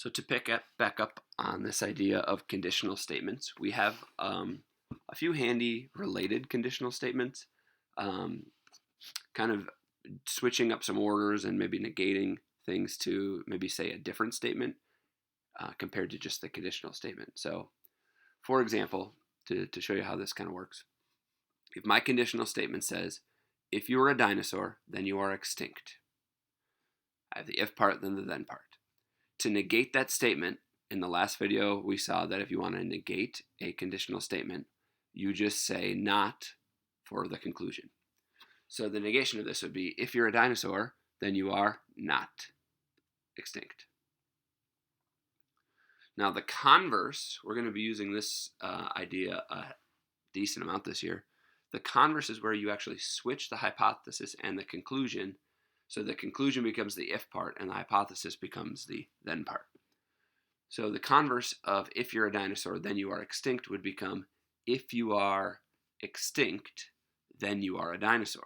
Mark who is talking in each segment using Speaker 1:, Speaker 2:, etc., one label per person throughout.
Speaker 1: So to back up on this idea of conditional statements, we have a few handy related conditional statements, um, kind of switching up some orders and maybe negating things to maybe say a different statement compared to just the conditional statement. So, for example, to show you how this kind of works, if my conditional statement says, if you are a dinosaur, then you are extinct, I have the if part, then the then part. To negate that statement, in the last video, we saw that if you want to negate a conditional statement, you just say not for the conclusion. So the negation of this would be, if you're a dinosaur, then you are not extinct. Now the converse, we're going to be using this idea a decent amount this year. The converse is where you actually switch the hypothesis and the conclusion. So the conclusion becomes the if part and the hypothesis becomes the then part. So the converse of if you're a dinosaur, then you are extinct would become if you are extinct, then you are a dinosaur.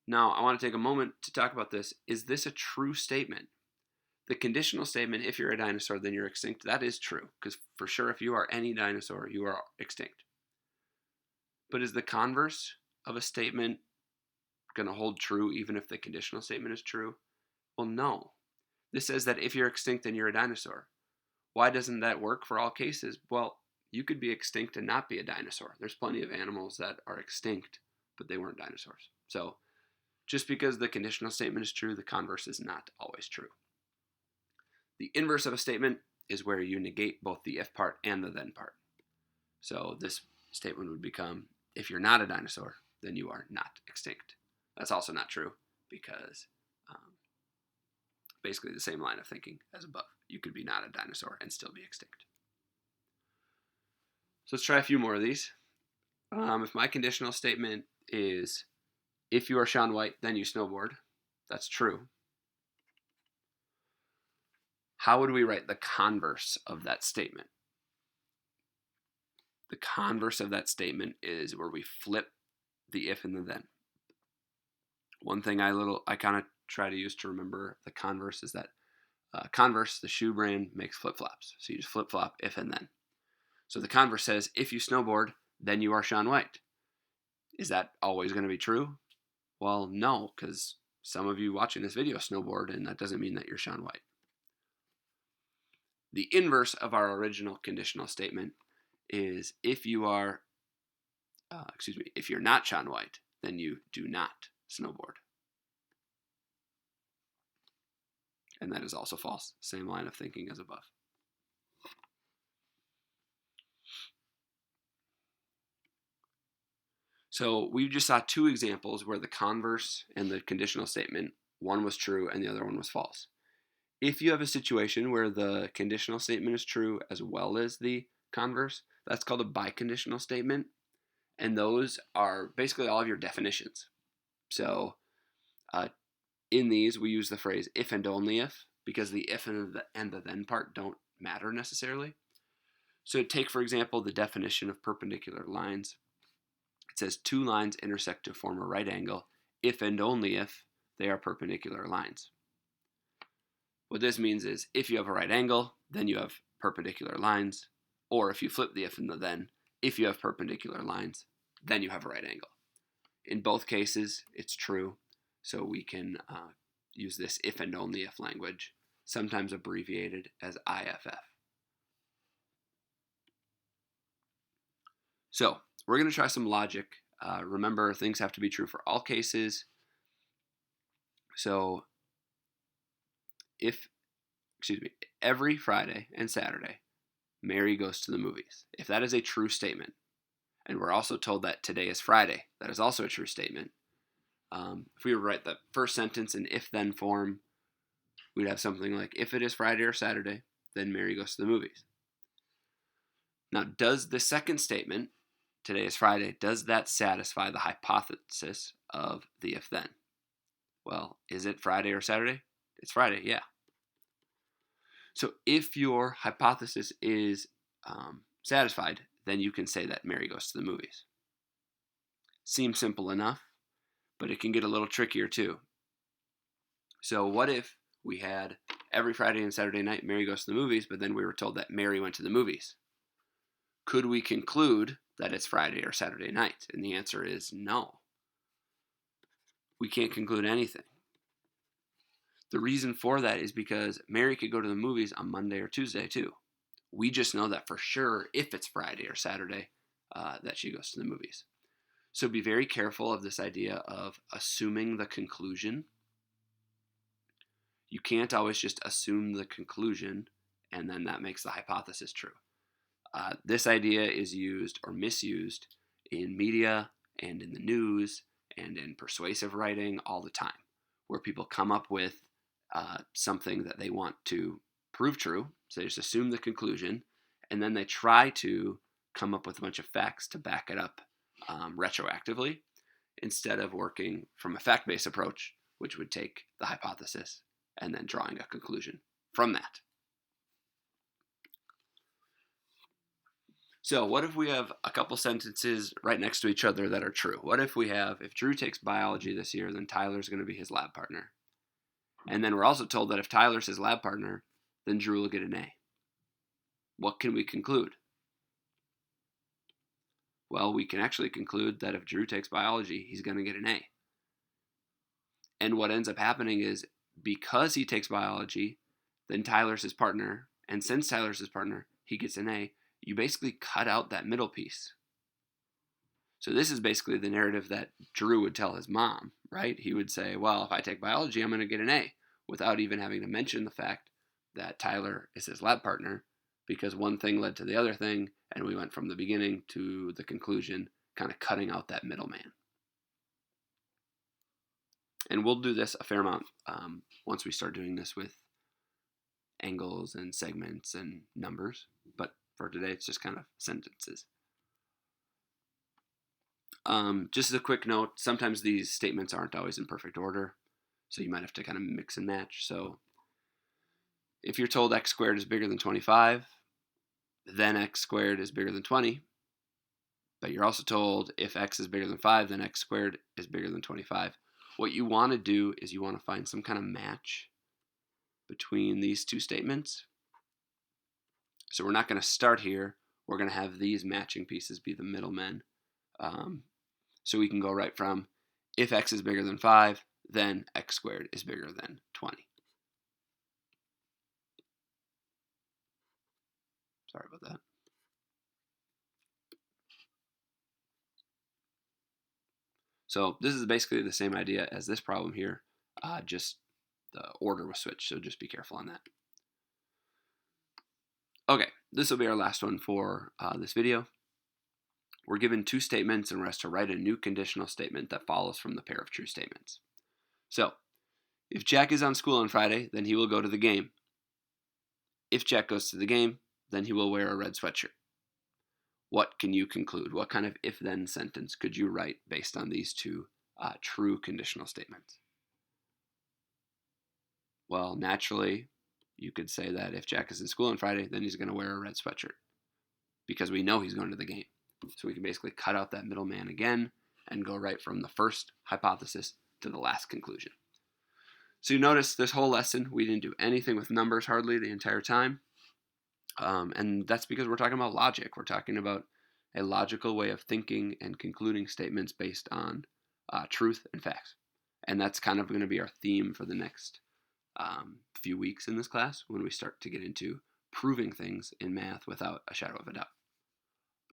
Speaker 1: Now, I want to take a moment to talk about this. Is this a true statement? The conditional statement, if you're a dinosaur, then you're extinct, that is true. Because for sure, if you are any dinosaur, you are extinct. But is the converse of a statement going to hold true even if the conditional statement is true? Well, no. This says that if you're extinct, then you're a dinosaur. Why doesn't that work for all cases? Well, you could be extinct and not be a dinosaur. There's plenty of animals that are extinct, but they weren't dinosaurs. So just because the conditional statement is true, the converse is not always true. The inverse of a statement is where you negate both the if part and the then part. So this statement would become, if you're not a dinosaur, then you are not extinct. That's also not true because basically the same line of thinking as above. You could be not a dinosaur and still be extinct. So let's try a few more of these. If my conditional statement is, if you are Shaun White, then you snowboard, that's true. How would we write the converse of that statement? The converse of that statement is where we flip the if and the then. One thing I kind of try to use to remember the converse is that Converse, the shoe brand, makes flip-flops. So you just flip-flop if and then. So the converse says, if you snowboard, then you are Shaun White. Is that always going to be true? Well, no, because some of you watching this video snowboard, and that doesn't mean that you're Shaun White. The inverse of our original conditional statement is if you're not Shaun White, then you do not snowboard. And that is also false. Same line of thinking as above. So we just saw two examples where the converse and the conditional statement, one was true and the other one was false. If you have a situation where the conditional statement is true as well as the converse, that's called a biconditional statement. And those are basically all of your definitions. So in these, we use the phrase if and only if, because the if and the then part don't matter necessarily. So take, for example, the definition of perpendicular lines. It says two lines intersect to form a right angle if and only if they are perpendicular lines. What this means is if you have a right angle, then you have perpendicular lines. Or if you flip the if and the then, if you have perpendicular lines, then you have a right angle. In both cases, it's true. So we can use this if and only if language, sometimes abbreviated as IFF. So we're going to try some logic. Remember, things have to be true for all cases. So every Friday and Saturday, Mary goes to the movies. If that is a true statement, and we're also told that today is Friday, that is also a true statement. If we were to write the first sentence in if-then form, we'd have something like, if it is Friday or Saturday, then Mary goes to the movies. Now, does the second statement, today is Friday, does that satisfy the hypothesis of the if-then? Well, is it Friday or Saturday? It's Friday, yeah. So if your hypothesis is satisfied, then you can say that Mary goes to the movies. Seems simple enough, but it can get a little trickier too. So what if we had every Friday and Saturday night Mary goes to the movies, but then we were told that Mary went to the movies? Could we conclude that it's Friday or Saturday night? And the answer is no. We can't conclude anything. The reason for that is because Mary could go to the movies on Monday or Tuesday too. We just know that for sure if it's Friday or Saturday that she goes to the movies. So be very careful of this idea of assuming the conclusion. You can't always just assume the conclusion and then that makes the hypothesis true. This idea is used or misused in media and in the news and in persuasive writing all the time, where people come up with something that they want to prove true. So they just assume the conclusion, and then they try to come up with a bunch of facts to back it up retroactively, instead of working from a fact-based approach, which would take the hypothesis and then drawing a conclusion from that. So what if we have a couple sentences right next to each other that are true? What if we have, if Drew takes biology this year, then Tyler's going to be his lab partner. And then we're also told that if Tyler's his lab partner, then Drew will get an A. What can we conclude? Well, we can actually conclude that if Drew takes biology, he's going to get an A. And what ends up happening is, because he takes biology, then Tyler's his partner, and since Tyler's his partner, he gets an A. You basically cut out that middle piece. So this is basically the narrative that Drew would tell his mom, right? He would say, well, if I take biology, I'm going to get an A, without even having to mention the fact that Tyler is his lab partner, because one thing led to the other thing, and we went from the beginning to the conclusion, kind of cutting out that middleman. And we'll do this a fair amount once we start doing this with angles and segments and numbers, but for today, it's just kind of sentences. Just as a quick note, sometimes these statements aren't always in perfect order, so you might have to kind of mix and match. So if you're told x squared is bigger than 25, then x squared is bigger than 20, but you're also told if x is bigger than 5, then x squared is bigger than 25. What you want to do is you want to find some kind of match between these two statements. So we're not going to start here. We're going to have these matching pieces be the middlemen. So we can go right from, if x is bigger than 5, then x squared is bigger than 20. Sorry about that. So this is basically the same idea as this problem here, just the order was switched, so just be careful on that. Okay, this will be our last one for this video. We're given two statements and we're asked to write a new conditional statement that follows from the pair of true statements. So, if Jack is on school on Friday, then he will go to the game. If Jack goes to the game, then he will wear a red sweatshirt. What can you conclude? What kind of if-then sentence could you write based on these two true conditional statements? Well, naturally, you could say that if Jack is in school on Friday, then he's going to wear a red sweatshirt, because we know he's going to the game. So we can basically cut out that middleman again and go right from the first hypothesis to the last conclusion. So you notice this whole lesson, we didn't do anything with numbers hardly the entire time. And that's because we're talking about logic. We're talking about a logical way of thinking and concluding statements based on truth and facts. And that's kind of going to be our theme for the next few weeks in this class, when we start to get into proving things in math without a shadow of a doubt.